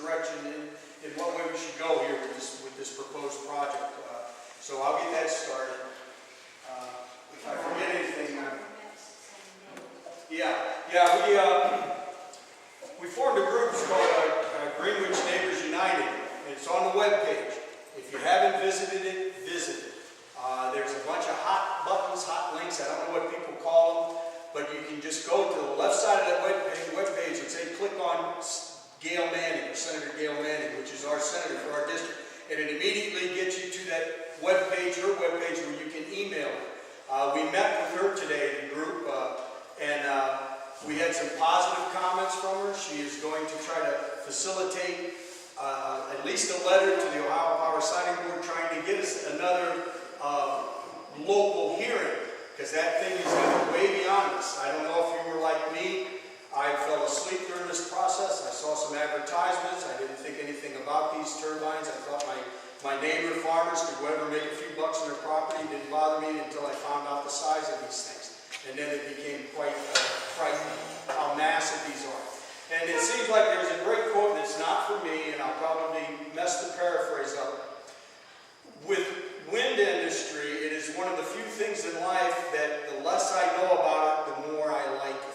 direction in what way we should go here with this proposed project. So I'll get that started. If I forget anything, we formed a group called Greenwich Neighbors United. It's on the web page. If you haven't visited it, visit it. There's a bunch of hot buttons, hot links. I don't know what people call them, but you can just go to the left side of that web page and say click on Gail Manning, or Senator Gail Manning, which is our senator for our district, and it immediately gets you to that web page, her web page, where you can email her. We met with her today in a group, and we had some positive comments from her. She is going to try to facilitate at least a letter to the Ohio Power Siting Board trying to get us another local hearing, because that thing is way beyond us. I don't know if you were like me. I fell asleep during this process. I saw some advertisements. I didn't think anything about these turbines. I thought my neighbor farmers could go ever make a few bucks on their property. It didn't bother me until I found out the size of these things. And then it became quite frightening how massive these are. And it seems like there's a great quote, and it's not for me, and I'll probably mess the paraphrase up. With wind industry, it is one of the few things in life that the less I know about it, the more I like it.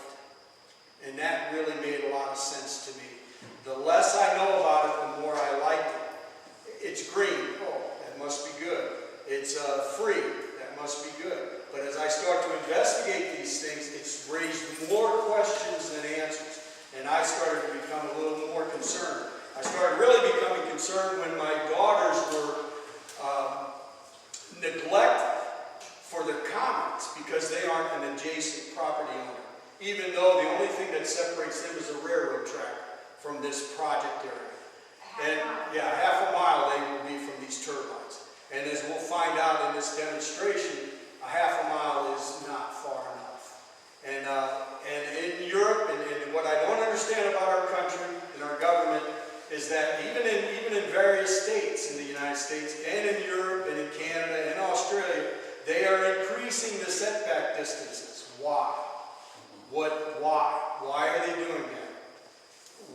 And that really made a lot of sense to me. The less I know about it, the more I like it. It's green. Oh, that must be good. It's free. That must be good. But as I start to investigate these things, it's raised more questions than answers. And I started to become a little more concerned. I started really becoming concerned when my daughters were neglected for their comments because they aren't an adjacent property owner, even though the only thing that separates them is a railroad track from this project area. And yeah, half a mile they will be from these turbines. And as we'll find out in this demonstration, a half a mile is not far enough. And in Europe, and what I don't understand about our country and our government is that even in various states in the United States and in Europe and in Canada and Australia, they are increasing the setback distances. Why? Why are they doing that?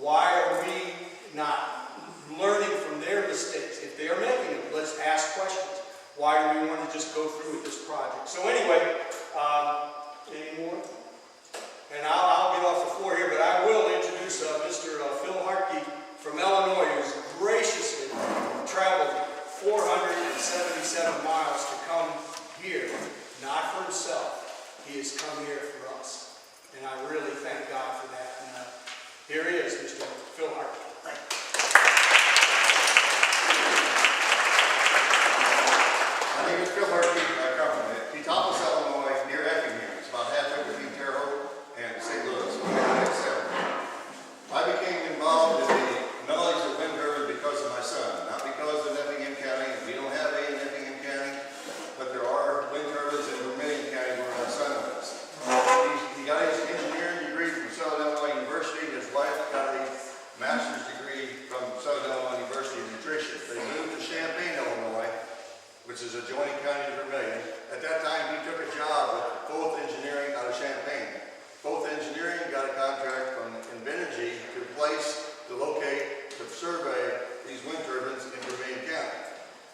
Why are we not learning from their mistakes? If they are making them, let's ask questions. Why do we want to just go through with this project? So anyway, any more? And I'll get off the floor here, but I will introduce Mr. Phil Hartke from Illinois, who's graciously traveled 477 miles to come here, not for himself. He has come here for us. And I really thank God for that. And here he is, Mr. Phil Hartke. Thank you. My name is Phil Hartke. I come from Petolis, Illinois, near Effingham. It's about halfway between Terre Haute and St. Louis. I became involved in the knowledge of wind turbines because of my son, not because of Effingham County. We don't have any in Effingham County, but there are wind turbines in Vermilion County where my son lives. He got his engineering degree from Southern Illinois University. His wife got a master's degree from Southern Illinois University in nutrition. They moved to Champaign, Illinois, which is adjoining county to Vermilion. At that time, he took a job with both engineering out of Champaign. Both engineering got a contract from Invenergy to locate, to survey these wind turbines in Vermilion County.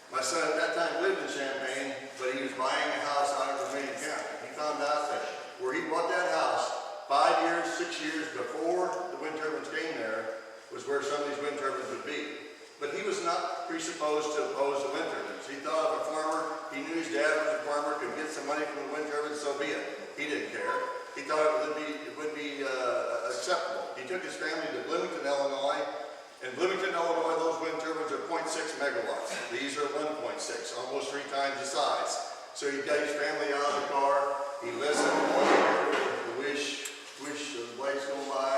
My son at that time lived in Champaign, but he was buying a house out of Vermilion County. He found out that where he bought that house 5 years, 6 years before the wind turbines came there was where some of these wind turbines would be. But he was not presupposed to oppose the wind turbines. He thought if a farmer, he knew his dad was a farmer, could get some money from the wind turbines, so be it. He didn't care. He thought it would be acceptable. He took his family to Bloomington, Illinois. In Bloomington, Illinois, those wind turbines are 0.6 megawatts. These are 1.6, almost 3 times the size. So he got his family out of the car. He listened, the wish of the blades going by.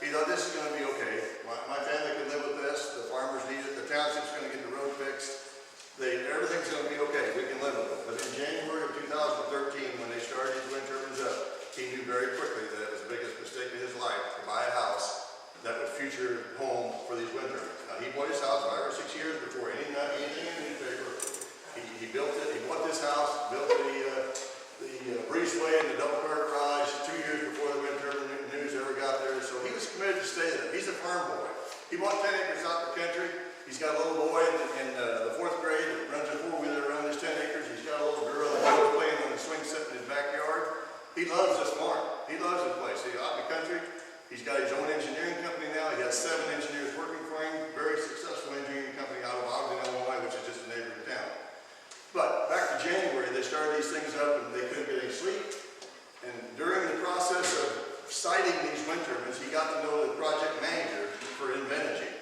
He thought this is going to be okay. My family can live with this. The farmers need it. The township's going to get the road fixed. Everything's going to be okay. We can live with it. But in January of 2013, when they started these wind turbines up, he knew very quickly that it was the biggest mistake of his life to buy a house that would future home for these wind turbines. Now, he bought his house 5 or 6 years before anything in the newspaper. He built it. He bought this house, built the breezeway and the double car garage 2 years before the wind turbine news ever got there. So he was committed to stay there. He's a farm boy. He bought 10 acres out in the country. He's got a little boy in the 4th grade that runs a 4-wheeler around his 10 acres. He's got a little girl that goes playing on the swing set in his backyard. He loves this farm. He loves this place. He's out in the country. He's got his own engineering company now. He has 7 engineers working for him. Very successful engineering company out of Ogden, Illinois, which is just a neighboring town. But back to January, they started these things up and they couldn't get any sleep. And during the process of siting these wind turbines, he got to know the project manager for Invenergy.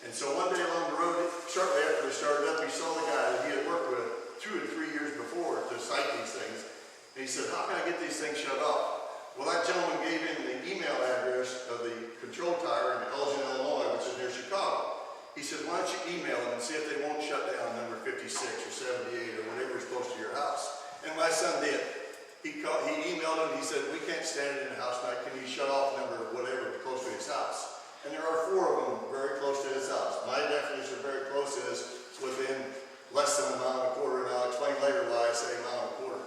And so one day along the road, shortly after it started up, he saw the guy that he had worked with 2 or 3 years before to site these things. And he said, how can I get these things shut off? Well, that gentleman gave him the email address of the control tower in Elgin, Illinois, which is near Chicago. He said, why don't you email them and see if they won't shut down number 56 or 78 or whatever is close to your house. And my son did. He emailed him, he said, we can't stand it in the house tonight. Can you shut off number whatever close to his house? And there are 4 of them very close to his house. My definition of very close is within less than a mile and a quarter, and I'll explain later why I say a mile and a quarter.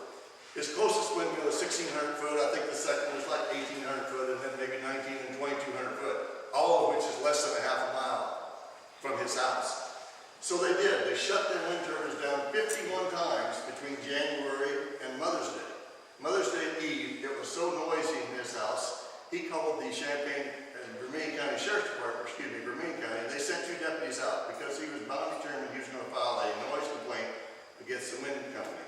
His closest windmill is 1,600 foot. I think the second one is like 1,800 foot, and then maybe 19 and 2,200 foot, all of which is less than a half a mile from his house. So they did. They shut their wind turbines down 51 times between January and Mother's Day. Mother's Day Eve, it was so noisy in his house, he called the Champaign and Vermilion County Sheriff's Department, Vermilion County, and they sent 2 deputies out because he was bound determined he was going to file a noise complaint against the wind company.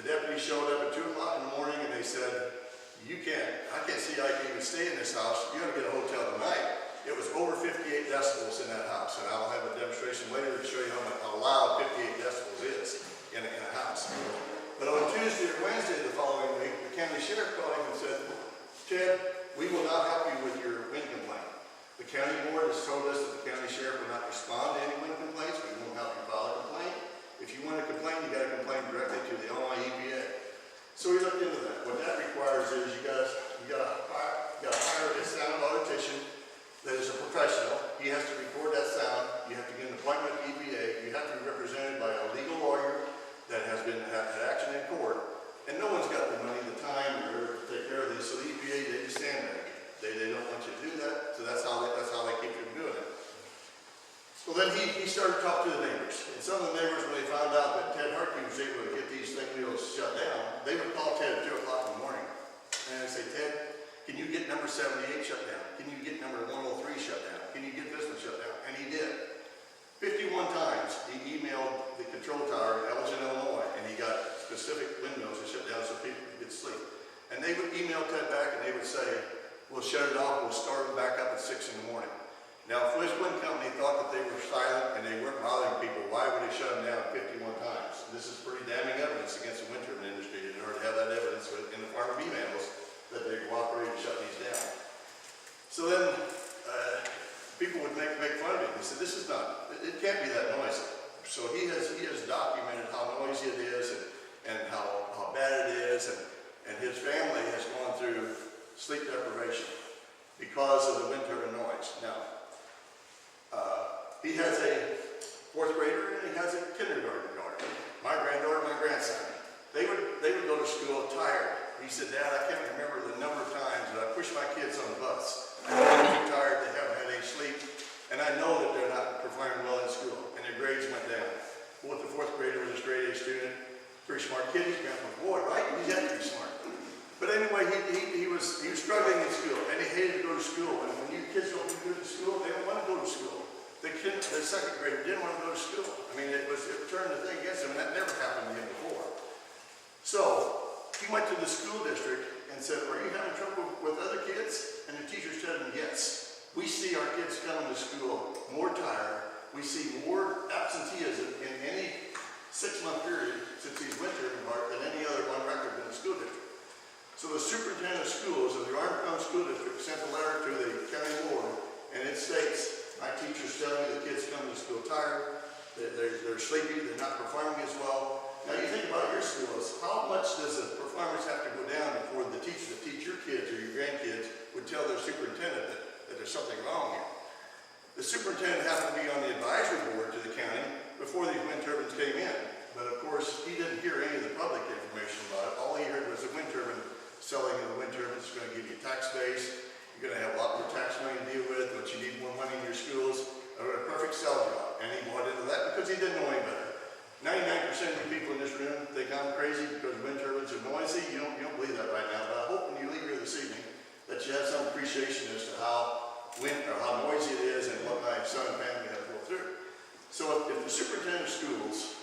The deputies showed up at 2 o'clock in the morning and they said, I can't see how you can even stay in this house. You got to get a hotel tonight. It was over 58 decibels in that house, and I'll have a demonstration later to show you how loud 58 decibels is in a house. But on Tuesday or Wednesday the following week, the county sheriff called him and said, Ted, we will not help you with your wind complaint. The county board has told us that the county sheriff will not respond to any wind complaints. We won't help you file a complaint. If you want to complain, you got to complain directly to the Illinois EPA. So we looked into that. What that requires is you got to hire a sound auditician that is a professional. He has to record that sound. You have to get an appointment with EPA. You have to be represented by a legal lawyer that has had action in court. And no one's got the money, the time, or to take care of this. So the EPA, they just stand there. They don't want you to do that. So that's how they keep you from doing it. So then he started to talk to the neighbors. And some of the neighbors, when they found out that Ted Hartke was able to get these wheels shut down, they would call Ted at 2 o'clock in the morning. And they'd say, Ted, can you get number 78 shut down? Can you get number 103 shut down? Can you get this one shut down? And he did. 51 times he emailed the control tower in Elgin, Illinois, and he got specific windmills to shut down so people could get sleep. And they would email Ted back and they would say, we'll shut it off, we'll start them back up at 6 in the morning. Now, if this wind company thought that they were silent and they weren't bothering people, why would they shut them down 51 times? This is pretty damning evidence against the wind turbine industry. They already have that evidence in the farmer emails that they cooperated to shut these down. So then people would make fun of him. They said, this is not, it can't be that noisy. So he has documented how noisy it is and how bad it is, and his family has gone through sleep deprivation because of the wind turbine noise. Now, he has a 4th grader and he has a kindergarten daughter. My granddaughter, my grandson. They would go to school tired. He said, Dad, I can't remember the number of times that I pushed my kids on the bus. They're too tired, they haven't had any sleep, and I know that they're not performing well in school, and their grades went down. Well, the 4th grader was a straight A student, pretty smart kid. He's grandpa's boy, right? He had to be smart. But anyway, he was struggling in school, and he hated to go to school. And when you kids don't go to school, they don't want to go to school. The 2nd grader didn't want to go to school. I mean, it turned the thing against him, and that never happened to him before. So he went to the school district and said, are you having trouble with other kids? And the teacher said to him, yes. We see our kids coming to school more tired. We see more absenteeism in any 6-month period since he's went to than any other on record in the school district. So the superintendent of schools of the Armstrong School District sent a letter to the county board, and it states, my teachers tell me the kids come to school tired, they're sleepy, they're not performing as well. Now you think about your schools, how much does the performance have to go down before the teachers that teach your kids or your grandkids would tell their superintendent that there's something wrong here? The superintendent happened to be on the advisory board to the county before these wind turbines came in. But of course, he didn't hear any of the public information about it. All he heard was the wind turbine, selling of the wind turbines is going to give you tax base, You're gonna have a lot more tax money to deal with, but you need more money in your schools. I wrote a perfect sell job, and he bought into that because he didn't know any better. 99% of the people in this room think I'm crazy because wind turbines are noisy. You don't believe that right now, but I hope when you leave here this evening that you have some appreciation as to how noisy it is and what my son and family have to go through. So if the superintendent of schools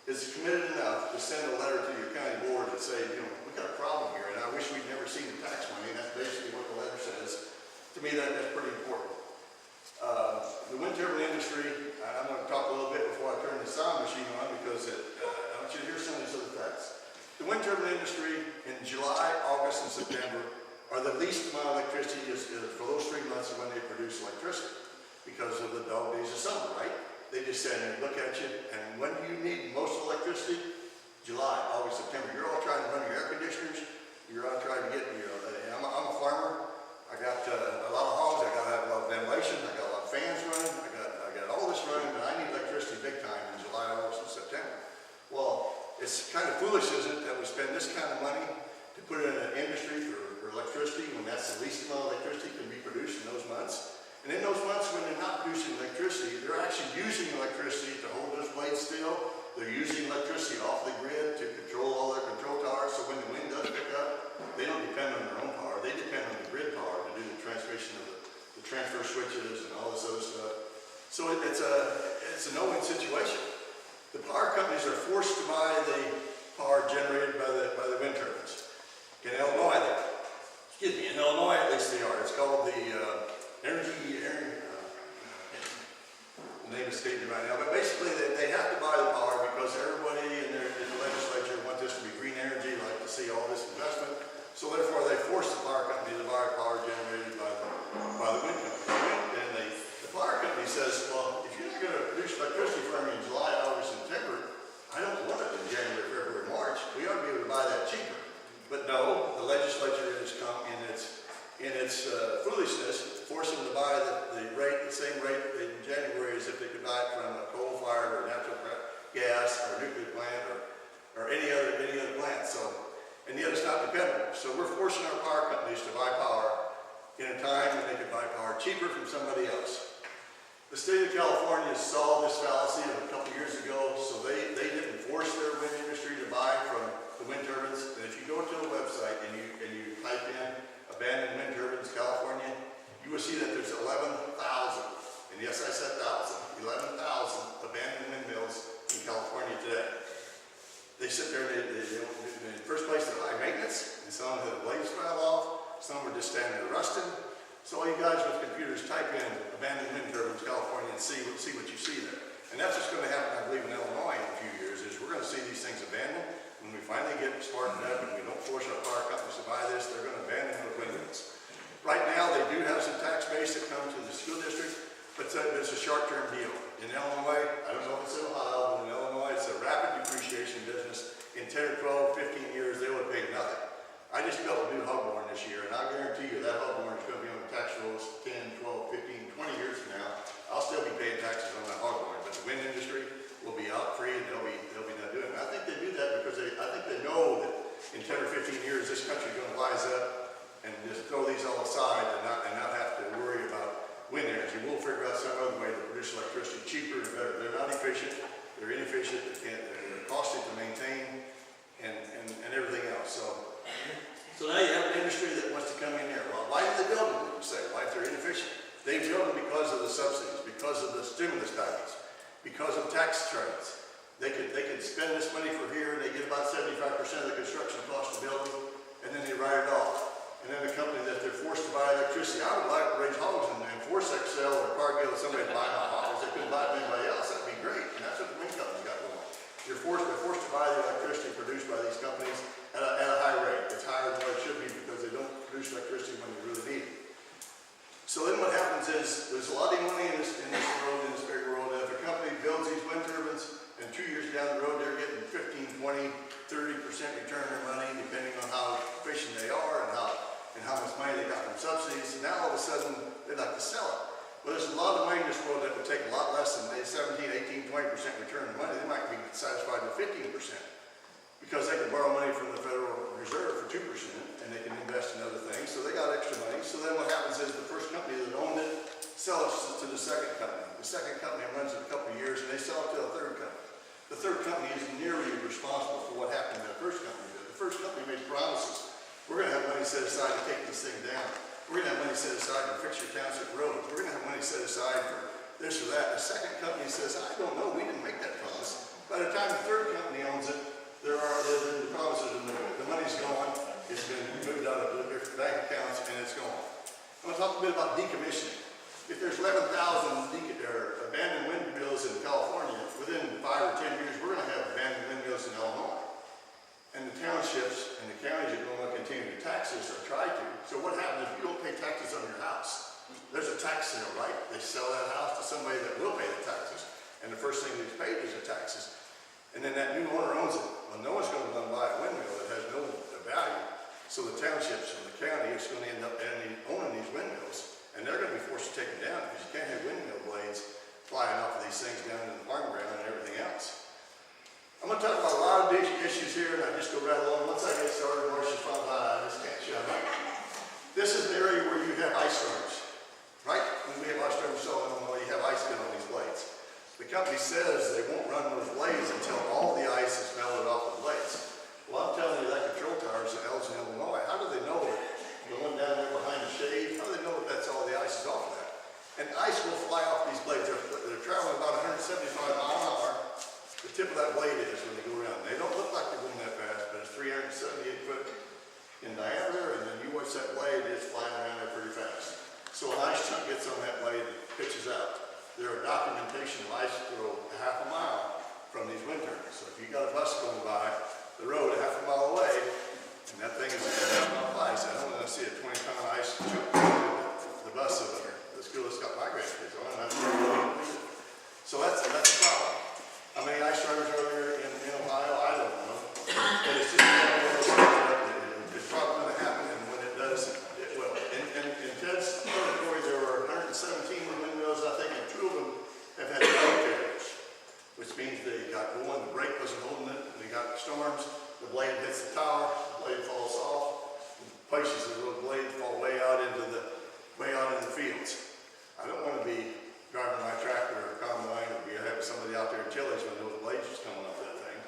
is committed enough to send a letter to your county board and say, we got a problem here, and I wish we'd never seen the tax money, and that's basically what the letter says. To me, that's pretty important. The wind turbine industry, I'm going to talk a little bit before I turn the sound machine on because I want you to hear some of these other facts. The wind turbine industry in July, August, and September are the least amount of electricity is for those 3 months when they produce electricity because of the dog days of summer, right? They just stand there and look at you, and when do you need most electricity? July, August, September. You're all trying to run your air conditioners. You're all trying to get, I'm a farmer. I got a lot of hogs. I got to have a lot of ventilation. I got a lot of fans running. I got all this running, and I need electricity big time in July, August, and September. Well, it's kind of foolish, isn't it, that we spend this kind of money to put it in an industry for electricity when that's the least amount of electricity can be produced in those months. And in those months when they're not producing electricity, they're actually using electricity to hold those blades still. They're using electricity off the grid to control all their control towers, so when the wind does pick up, they don't depend on their own power. They depend on the grid power to do the transmission of the transfer switches and all this other stuff. So it's a no-win situation. The power companies are forced to buy the power generated by the wind turbines. In Illinois, in Illinois at least they are. It's called the the name escapes me right now, but basically they have to buy the power because everybody in the legislature wants this to be green energy, like to see all this investment. So therefore they force the power company to buy power generated by the wind company. And the power company says, well, if you're not going to produce electricity for me in July, August, September, I don't want it in January, February, March. We ought to be able to buy that cheaper. But no, the legislature has come in its foolishness, force them to buy the same rate in January as if they could buy it from a coal-fired or natural gas or a nuclear plant or any other plant. So, and yet it's not dependable. So we're forcing our power companies to buy power in a time when they could buy power cheaper from somebody else. The state of California saw this fallacy a couple years ago, so they didn't force their wind industry to buy from the wind turbines. And if you go to the website and you type in abandoned wind turbines, California, you will see that there's 11,000, and yes, I said 11,000 abandoned windmills in California today. They sit there, in the first place, they're high maintenance, and some of the blades fell off, some are just standing there rusting. So all you guys with computers, type in abandoned wind turbines, California, and see what you see there. And that's what's going to happen, I believe, in Illinois in a few years, is we're going to see these things abandoned. When we finally get smartened up and we don't force our power companies to buy this, they're going to abandon those windmills. Right now, they do have some tax base that comes to the school district, but it's a short-term deal. In Illinois, I don't know if it's in Ohio, but in Illinois, it's a rapid depreciation business. In 10 or 12, 15 years, they would pay nothing. I just built a new hog barn this year, and I guarantee you that hog barn is going to be on the tax rolls 10, 12, 15, 20 years from now. I'll still be paying taxes on that hog barn, but the wind industry will be out free, and they'll be not doing it. And I think they do that because I think they know that in 10 or 15 years, this country is going to wise up and just throw these all aside and not have to worry about wind energy. We'll figure out some other way to produce electricity cheaper and better. They're not efficient. They're inefficient. They're costly to maintain and everything else. So now you have an industry that wants to come in there. Well, why did they build them, you say? Why if they're inefficient? They build them because of the subsidies, because of the stimulus package, because of tax credits. They could spend this money for here, and they get about 75% of the construction cost of building, and then they write it off. And then the company that they're forced to buy electricity. I would like to raise hogs and force Excel or Cargill or somebody to buy my hogs. They couldn't buy it from anybody else. That'd be great. And that's what the wind companies got going. They're forced to buy the electricity produced by these companies at a high rate. It's higher than what it should be because they don't produce electricity when you really need it. So then what happens is there's a lot of money in this world, in this big world, and if a company builds these wind turbines and 2 years down the road they're getting 15, 20, 30% return on their money depending on how efficient they are and how much money they got from subsidies, and now all of a sudden they'd like to sell it. Well, there's a lot of money in this world that would take a lot less than 17, 18, 20% return on money. They might be satisfied with 15% because they can borrow money from the Federal reserve for 2%, and they can invest in other things, so they got extra money. So then what happens is the first company that owned it sells it to the second company. The second company runs it a couple of years, and they sell it to a third company. The third company is nearly responsible for what happened to the first company. The first company made promises. We're going to have money set aside to take this thing down. We're going to have money set aside to fix your township roads. We're going to have money set aside for this or that. The second company says, I don't know, we didn't make that promise. By the time the third company owns it, the promises are no good. The money's gone, it's been moved out of the different bank accounts, and it's gone. I'm going to talk a bit about decommissioning. If there's 11,000 abandoned windmills in California, within 5 or 10 years, we're going to have abandoned windmills in Illinois. And the townships and the counties are going to continue to tax this or try to. So what happens if you don't pay taxes on your house? There's a tax sale, right? They sell that house to somebody that will pay the taxes. And the first thing that's paid is the taxes. And then that new owner owns it. Well, no one's going to go and buy a windmill that has no value. So the townships and the county is going to end up owning these windmills. And they're going to be forced to take them down because you can't have windmill blades flying off of these things down in the farm ground and everything else. I'm going to talk about a lot of these issues here, and I just go right along. Once I get started, Marcia's front line, I just can't shut up. This is the area where you have ice storms, right? When we have ice storms, so you have ice get on these blades. The company says they won't run those blades until all the ice is melted off the blades. Well, I'm telling you, that control tower is in Elgin, Illinois. How do they know that the one down there behind the shade, how do they know that that's all the ice is off of that? And ice will fly off these blades. They're traveling about 175 miles an hour. The tip of that blade is when they go around. They don't look like they're going that fast, but it's 378 foot in diameter, and then you watch that blade, it's flying around there pretty fast. So an ice chunk gets on that blade and pitches out. There are documentation of ice throw half a mile from these wind turbines. So if you got a bus going by the road half a mile away, and that thing is a half mile of ice, I don't want to see a 20-ton ice chunk the bus of the school that's got my grandkids on, and I'm sure you don't need it. So that's a problem. How many ice drivers are there in Ohio? I don't know. But it's just one of those things that it's probably going to happen, and when it does, it will. In Ted's territory, there were 117 windmills, I think, and 2 of them have had blade failures, which means they got one, the brake wasn't holding it, and they got storms, the blade hits the tower, the blade falls off, places the little blade fall way out into the fields. I don't want to be driving my tractor or combine or be having somebody out there in Chili's when those blades is coming off that thing.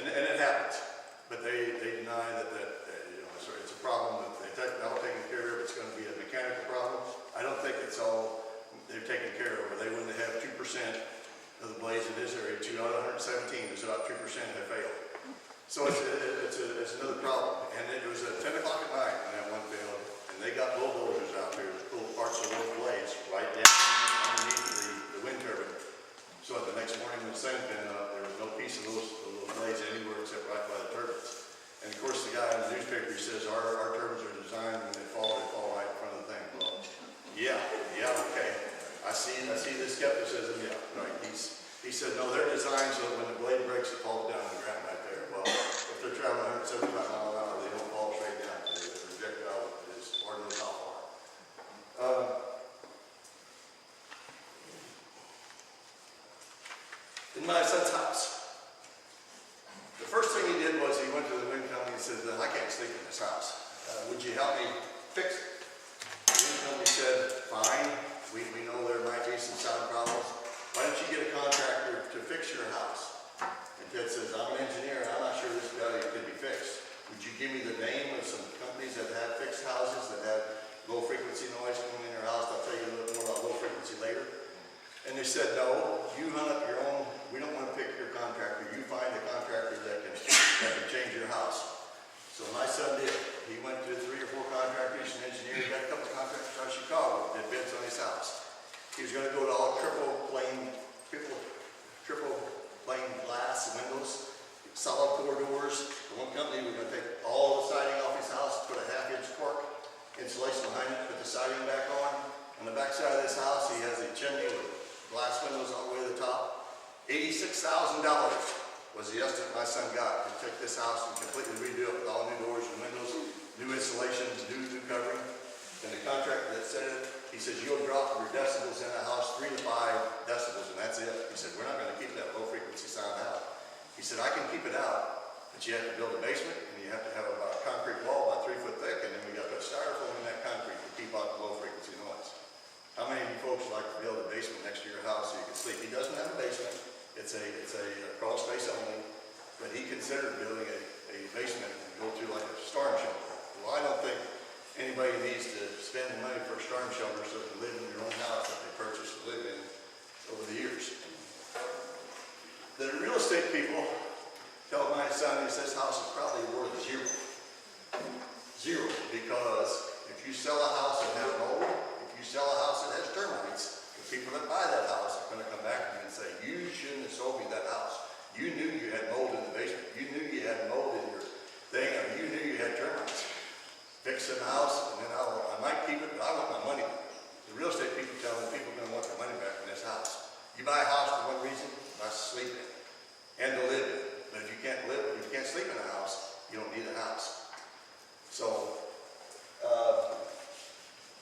And it happens. But they deny that it's a problem that they're all taken care of. It's going to be a mechanical problem. I don't think it's all they're taken care of. Or they wouldn't have 2% of the blades in this area. 2 out of 117, there's about 2% have failed. So it's another problem. And it was at 10 o'clock at night when that one failed. And they got bulldozers out there to pull parts of those blades right down underneath the wind turbine. So the next morning when the sun came up, there was no piece of those blades anywhere except right by the turbines. And of course the guy in the newspaper says our turbines are designed when they fall right in front of the thing. Well, yeah, okay. I see the skepticism, yeah, right. He said, no, they're designed so that when the blade breaks, it falls down on the ground right there. Well, if they're traveling 175 miles an hour, they don't fall straight down. The projectile is hard to how far. In my son's house, the first thing he did was he went to the wind company and said, I can't sleep in this house. Would you help me fix it? The wind company said, fine. We know there might be some sound problems. Why don't you get a contractor to fix your house? And Ted says, I'm an engineer and I'm not sure this value can be fixed. Would you give me the name of some companies that have fixed houses that have low frequency noise coming in your house? I'll tell you a little more about low frequency later. And they said, no, you hunt up your own. We don't want to pick your contractor. You find a contractor that can change your house. So my son did. He went to 3 or 4 contractors, an engineer. He got a couple of contractors out of Chicago that did bids on his house. He was going to go to all triple plane glass windows, solid core doors. The one company was going to take all the siding off his house, put a 1/2-inch cork insulation behind it, put the siding back on. On the back side of this house, he has a chimney with glass windows all the way to the top. $86,000 was the estimate my son got to take this house and completely redo it with all new doors and windows, new insulation, new covering. And the contractor that said it, he says, you'll drop your decibels in the house 3 to 5 decibels, and that's it. He said, we're not going to keep that low frequency sound out. He said, I can keep it out But you have to build a basement, and you have to have about a concrete wall about 3 foot thick, and then we got that styrofoam in that concrete to keep out the low frequency noise. How many of you folks like to build a basement next to your house so you can sleep? He doesn't have a basement. It's a crawl space only, but he considered building a basement and go to like a storm shelter. Well, I don't think anybody needs to spend money for a storm shelter so they can live in their own house that they purchased to live in over the years. The real estate people tell my son, he says, this house is probably worth zero. Zero, because if you sell a house that has mold, if you sell a house that has termites, the people that buy that house are going to come back to you and say, you shouldn't have sold me that house. You knew you had mold in the basement. You knew you had mold in your thing, or you knew you had termites. Fix the house, and then I might keep it, but I want my money. The real estate people tell me people are going to want their money back from this house. You buy a house for one reason, not to sleep in, and to live in. But if you can't live, if you can't sleep in a house, you don't need a house. So,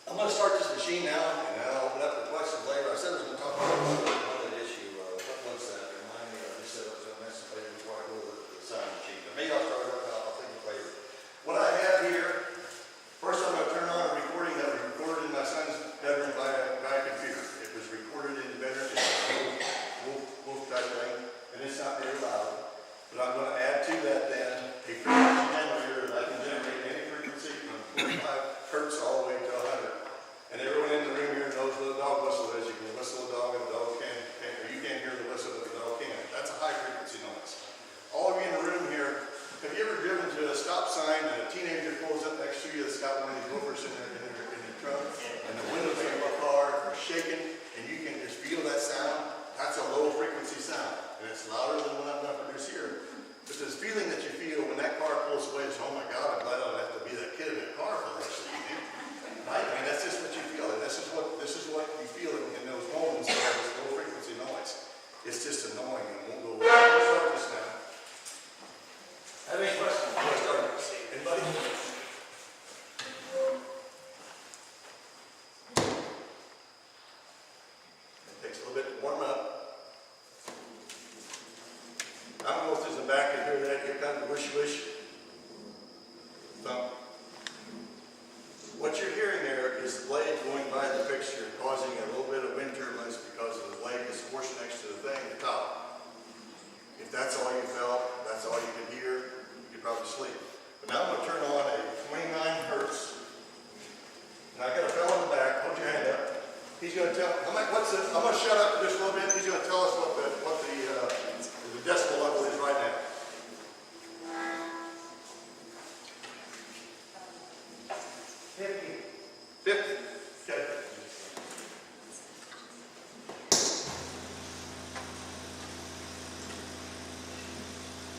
I'm going to start this machine now, and I'll open up the questions later. I said I was going to talk about another issue. What was that? Remind me, I just said I was going to mention later before I go to the sign machine. But maybe I'll start it out, I'll think of later. What I have here, first I'm going to turn on a recording that was recorded in my son's bedroom by a computer. It was recorded in the bedroom, it's a wolf type thing, and it's not very loud. But I'm going to add to that then a frequency generator that I can generate any frequency from 45 hertz all the way to 100. And everyone in the room here knows what a dog whistle is. You can whistle a dog and the dog can't, or you can't hear the whistle but the dog can. That's a high frequency noise. All of you in the room here, have you ever driven to a stop sign and a teenager pulls up next to you that's got one of these woofers in their trunk, and the windows of your car are shaking, and you can just feel that sound? That's a low frequency sound, and it's louder than what I'm going to produce here. But this feeling that you feel when that car pulls away is, oh my God, I'm glad I don't have to be that kid in that car for the rest of the evening. Right? I mean, that's just what you feel, and this is what you feel in those moments of this low frequency noise. It's just annoying, and we'll go. We'll start this now. Have any questions? Anybody? It takes a little bit to warm up. I don't know if there's a back in here that here kind of wish. Thump. What you're hearing there is the blade going by the fixture, causing a little bit of wind turbulence because of the blade is forced next to the thing, the top. If that's all you felt, that's all you could hear, you could probably sleep. But now I'm going to turn on a 29 hertz. And I got a fellow in the back, hold your hand up. He's going to tell, I'm going to shut up for just a little bit. He's going to tell us what the decibel level is right now. 50. Okay.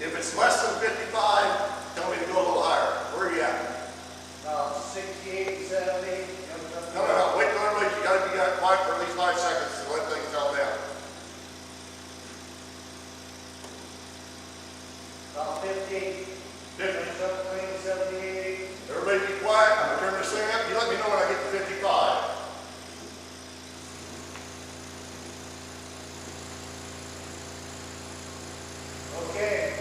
If it's less than 55, tell me to go a little higher. Where are you at? 68, 70. No. Wait till everybody, you got to be quiet for at least 5 seconds to let things calm down. About 50. 50. 78. Everybody be quiet. I'm going to turn this thing up. You let me know when I get to 55. Okay.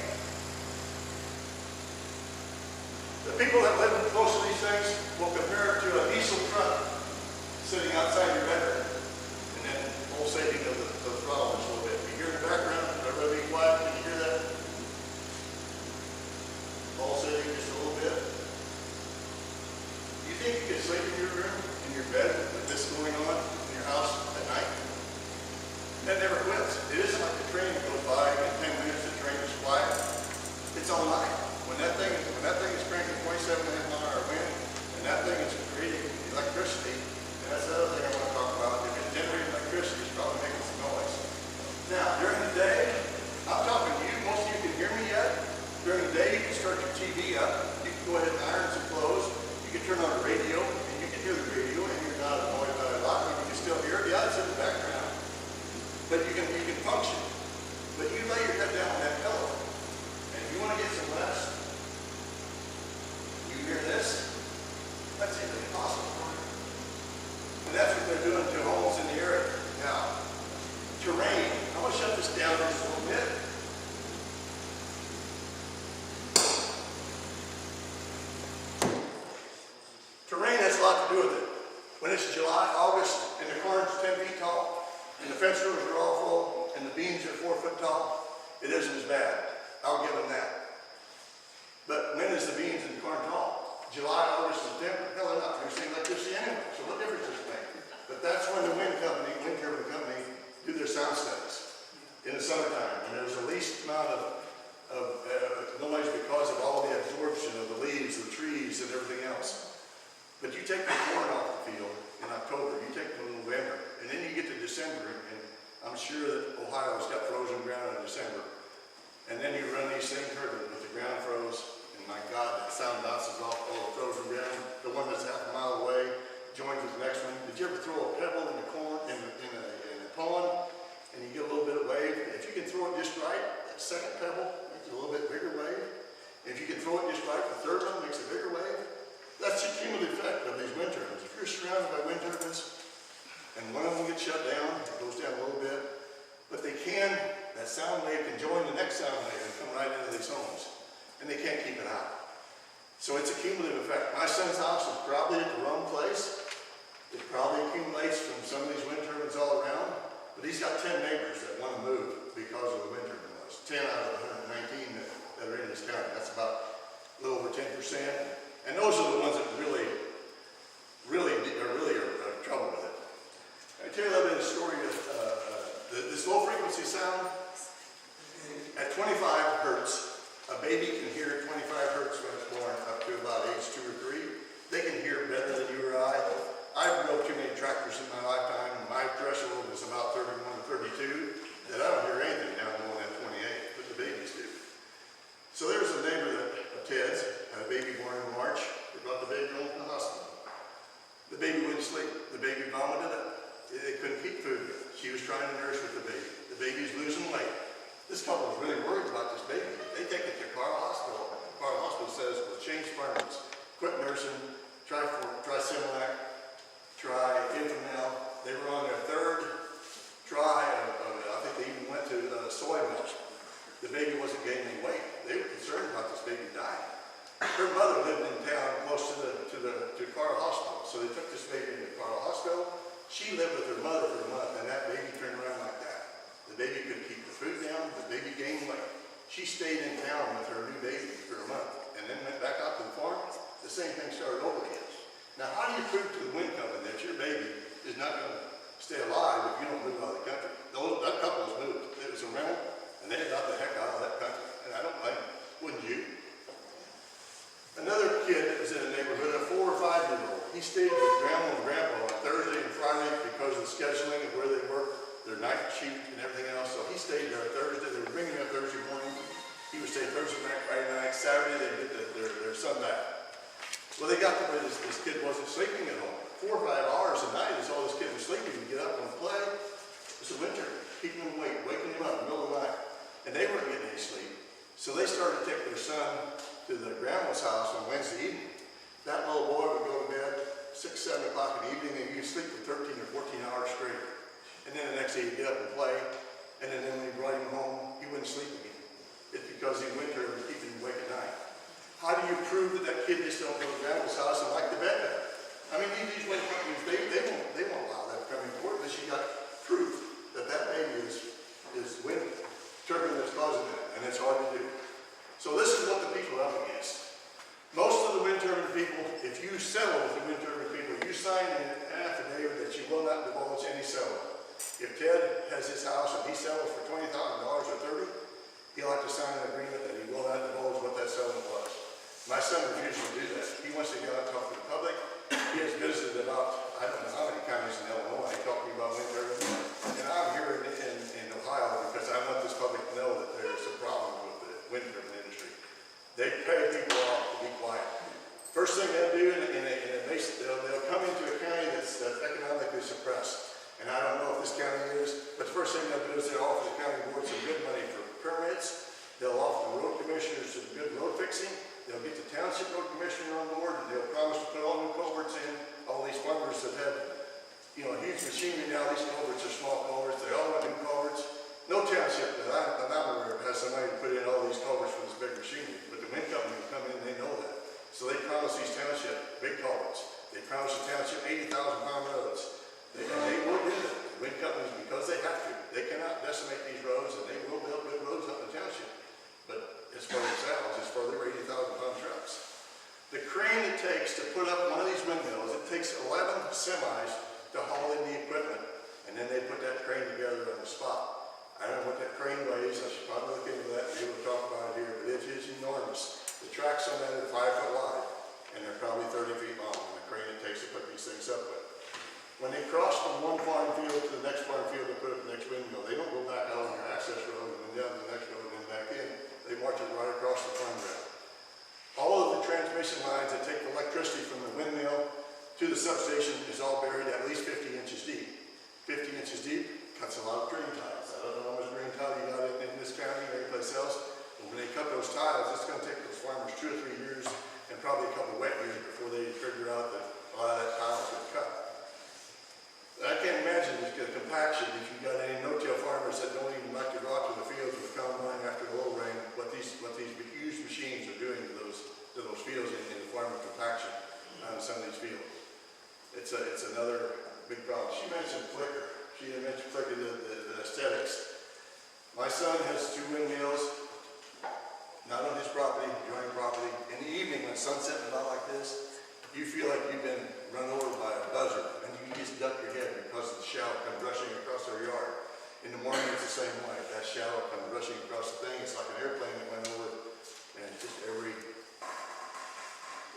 The people that live close to these things will compare it to a diesel truck sitting outside your bedroom and then pulsating of the throttle just a little bit. You hear in the background, everybody be quiet. Can you hear that? Pulsating just a little bit. Do you think you could sleep in your room, in your bed, with this going on in your house at night? That never quits. It isn't like the train goes by and in 10 minutes the train is quiet. It's all night. When that thing is cranking 27.5-mile-an-hour wind, and that thing is creating electricity, and that's the other thing I want to talk about. If it's generating electricity, it's probably making some noise. Now, during the day, I'm talking to you. Most of you can hear me yet. During the day, you can start your TV up. You can go ahead and iron some clothes. You can turn on the radio, and you can hear the radio, and you're not annoyed by it a lot. You can still hear it. Yeah, it's in the background. But you can function. But you lay your head down on that pillow, and if you want to get some rest, you hear this, that's even impossible. And that's what they're doing to homes in the area. Now, terrain. I'm going to shut this down just a little bit. a lot to do with it. When it's July, August, and the corn's 10 feet tall, and the fence rows are all full, and the beams are 4 foot tall, it isn't as bad. I'll give them that. But when is the beans and the corn tall? July, August, September? Hell, they're not producing electricity anyway, so what difference does it make? But that's when the wind turbine company, do their sound studies in the summertime, and there's the least amount of noise because of all the absorption of the leaves, the trees, and everything else. But you take the corn off the field in October, you take them in November, and then you get to December, and I'm sure that Ohio's got frozen ground in December. And then you run these same turbines with the ground froze, and my God, that sound bounces off all the frozen ground. The one that's half a mile away joins with the next one. Did you ever throw a pebble in the corn, in a pond, and you get a little bit of wave? If you can throw it just right, that second pebble makes a little bit bigger wave. If you can throw it just right, the third one makes a bigger wave. That's the cumulative effect of these wind turbines. If you're surrounded by wind turbines, and one of them gets shut down, it goes down a little bit, but that sound wave can join the next sound wave and come right into these homes, and they can't keep it out. So it's a cumulative effect. My son's house is probably at the wrong place. It probably accumulates from some of these wind turbines all around, but he's got 10 neighbors that want to move because of the wind turbine noise. 10 out of the 119 that are in this county. That's about a little over 10%. And those are the ones that really are trouble with it. I tell you a little bit of a story of this low frequency sound. At 25 hertz, a baby can hear 25 hertz when it's born up to about age 2 or 3. They can hear better than you or I. I've drove too many tractors in my lifetime, and my threshold is about 31 to 32, that I don't hear anything now going at 28, but the babies do. So there's a neighbor of Ted's, had a baby born in March. They brought the baby home from the hospital. The baby wouldn't sleep. The baby vomited up. They couldn't keep food. She was trying to nurse with the baby. The baby's losing weight. This couple was really worried about this baby. They take it to Carl Hospital. Carl Hospital says, well, change pharmacies, quit nursing, try Similac, try Infamil. They were on their third try of it. I think they even went to soy milk. The baby wasn't gaining any weight. They were concerned about this baby dying. Her mother lived in town close to Carl Hospital, so they took this baby to Carl Hospital. She lived with her mother for a month, and that baby turned around like that. The baby couldn't keep the food down. The baby gained weight. She stayed in town with her new baby for a month, and then went back out to the farm. The same thing started over again. Now, how do you prove to the wind company that your baby is not going to stay alive if you don't move out of the country? That couple was moved. It was a rental, and they got the heck out of that country, and I don't blame them. Wouldn't you? Another kid that was in the neighborhood, a 4 or 5 year old, he stayed with grandma and grandpa on Thursday and Friday because of the scheduling of where they work, their night shoot and everything else. So he stayed there Thursday. They were bringing him up Thursday morning. He would stay Thursday night, Friday night, Saturday they get their son back. Well, they got to where this kid wasn't sleeping at home. 4 or 5 hours a night is all this kid was sleeping. He'd get up and play. It was a winter, keeping him awake, waking him up in the middle of the night. And they weren't getting any sleep. So they started to take their son to their grandma's house on Wednesday evening. That little boy would go to bed 6, 7 o'clock in the evening, and he'd sleep for 13 or 14 hours straight. And then the next day he'd get up and play, and then when he brought him home, he wouldn't sleep again. It's because in winter it was keeping him awake at night. How do you prove that that kid just don't go to grandma's house and like the bed better? I mean, these wind companies, they won't allow that to come into court unless you got proof that that baby is wind turbine that's causing that, and it's hard to do. So this is what the people are up against. Most of the wind turbine people, if you settle with the wind turbine people, you sign an affidavit that you will not divulge any settlement. If Ted has his house and he settles for $20,000 or $30,000, he'll have to sign an agreement that he will not divulge what that settlement was. My son refuses to do that. He wants to get out and talk to the public. He has visited about, I don't know how many counties in Illinois, he talked to me about wind turbines. And I'm here in Ohio because I want this public to know that there's a problem with the wind turbine industry. They pay people off to be quiet. First thing they'll do, they'll come into a county that's economically suppressed. And I don't know if this county is, but the first thing they'll do is they'll offer the county board some good money for permits. They'll offer the road commissioners some good road fixing. They'll get the township road commissioner on board, and they'll promise to put all new culverts in. All these farmers that have, huge machinery now, these culverts are small culverts. They all want new culverts. No township that I'm aware of has somebody to put in all these culverts for this big machinery. But the wind company will come in, they know that. So they promise these township big culverts. They promised the township 80,000-pound roads. And they will do it. The wind companies, because they have to, they cannot decimate these roads, and they will build good roads up in the township. But as far as sales, it's for their 80,000-pound trucks. The crane it takes to put up one of these windmills, it takes 11 semis to haul in the equipment, and then they put that crane together on the spot. I don't know what that crane weighs. I should probably look into that and be able to talk about it here, but it is enormous. The tracks on that are 5 foot wide, and they're probably 30 feet long, and the crane it takes to put these things up with. When they cross from one farm field to the next farm field to put up the next windmill, they don't go back out on their access road and then down to the next road and then back in. They march it right across the farm ground. All of the transmission lines that take the electricity from the windmill to the substation is all buried at least 50 inches deep. 50 inches deep cuts a lot of drain tiles. I don't know how much drain tile you got in this county or anyplace else, but when they cut those tiles, it's going to take those farmers 2 or 3 years and probably a couple of wet years before they figure out that a lot of that tile is going to cut. I can't imagine this compaction if you've got any no-till farmers that don't even like to go out to the fields with a combine after the low rain, what these huge machines are doing to those fields in the farm of compaction on some of these fields. It's another big problem. She mentioned flicker. She mentioned flicker, the aesthetics. My son has 2 windmills, not on his property, joint property. In the evening when sun's setting about like this, you feel like you've been run over by a buzzard, and you just duck your head because the shower comes rushing across their yard. In the morning, it's the same way. That shower comes rushing across the thing. It's like an airplane that went over, and just every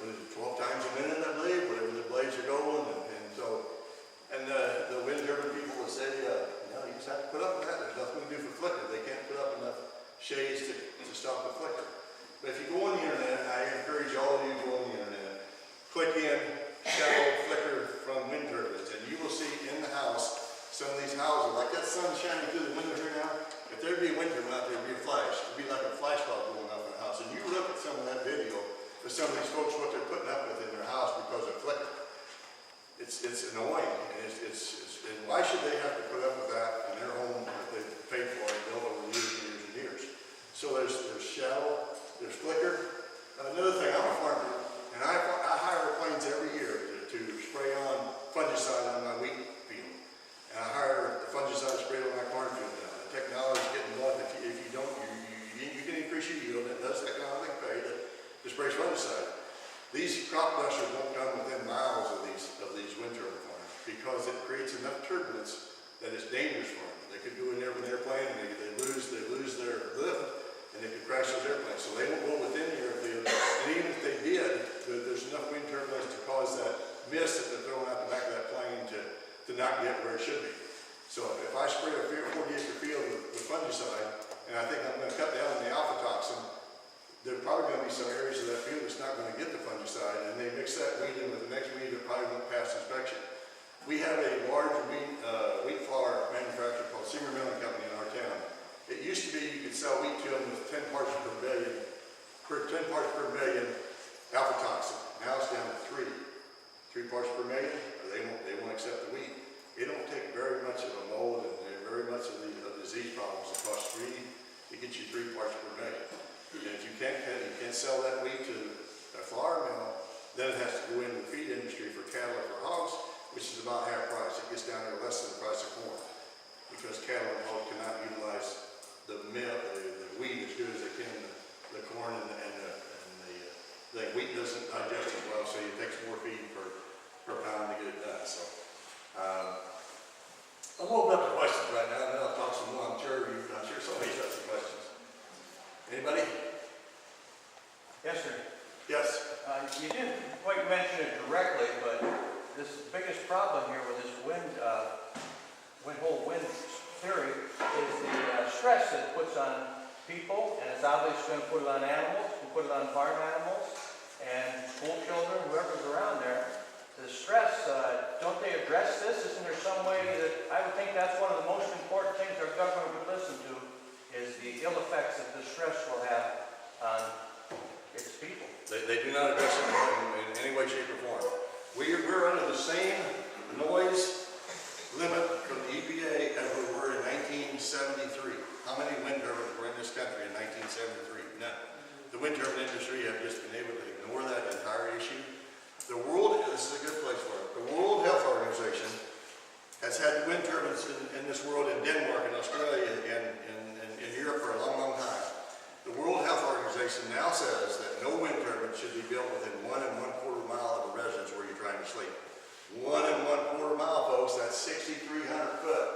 12 times a minute, I believe, whatever the blades are going, and the wind turbine people will say, you just have to put up with that. There's nothing to do for flicker. They can't put up enough shades to stop the flicker. But if you go on the internet, I encourage all of you to go on the internet. Click in shadow flicker from wind turbines, and you will see in the house some of these houses, like that sun shining through the window here now. If there'd be a wind turbine out there, it'd be a flash. It'd be like a flash bulb going off in the house. And you look at some of that video of some of these folks, what they're putting up with in their house because of flicker. It's annoying, and and why should they have to put up with that in their home that they've paid for and built over years and years and years? So there's shadow, there's flicker. Another thing, I'm a farmer, and I hire planes every year to spray on fungicide on my wheat field. And I hire the fungicide sprayed on my cornfield now. The technology is getting more. If you don't, you can increase your yield. It does technology pay to spray fungicide. These crop dusters won't come within miles of these wind turbine farms because it creates enough turbulence that it's dangerous for them. They could go in there with an airplane and they lose their lift and they could crash those airplanes. So they won't go within the airfield. And even if they did, there's enough wind turbulence to cause that mist that they're throwing out the back of that plane to not get where it should be. So if I spray a 40-acre field with fungicide, and I think I'm going to cut down on the alpha toxin, there's probably going to be some areas of that field that's not going to get the fungicide, and they mix that weed in with the next weed that probably won't pass inspection. We have a large wheat flour manufacturer called Seymour Milling Company in our town. It used to be you could sell wheat to them with 10 parts per billion alpha toxin. Now it's down to 3 parts per million, or they won't accept the wheat. It don't take very much of a mold and very much of the disease problems to cost 3 to get you 3 parts per million. And if you can't sell that wheat to a flour mill, then it has to go into the feed industry for cattle or for hogs, which is about half price. It gets down to less than the price of corn because cattle and hog cannot utilize the wheat as good as they can, the corn and the wheat doesn't digest as well, so it takes more feed per pound to get it done. So I'm open up to questions right now, and then I'll talk some more. I'm sure somebody's got some questions. Anybody? Yes, sir. Yes. You didn't quite mention it directly, but this biggest problem here with this whole wind theory is the stress that it puts on people, and it's obviously going to put it on animals, and put it on farm animals, and school children, whoever's around there. The stress, don't they address this? Isn't there some way that, I would think that's one of the most important things our government would listen to, is the ill effects that the stress will have on its people. They do not address it in any way, shape, or form. We're under the same noise limit from the EPA as we were in 1973. How many wind turbines were in this country in 1973? None. The wind turbine industry have just been able to ignore that entire issue. This is a good place for it. The World Health Organization has had wind turbines in this world, in Denmark and Australia and in Europe for a long, long time. The World Health Organization now says that no wind turbine should be built within 1 1/4 mile of a residence where you're trying to sleep. 1 1/4 mile, folks, that's 6,300 foot.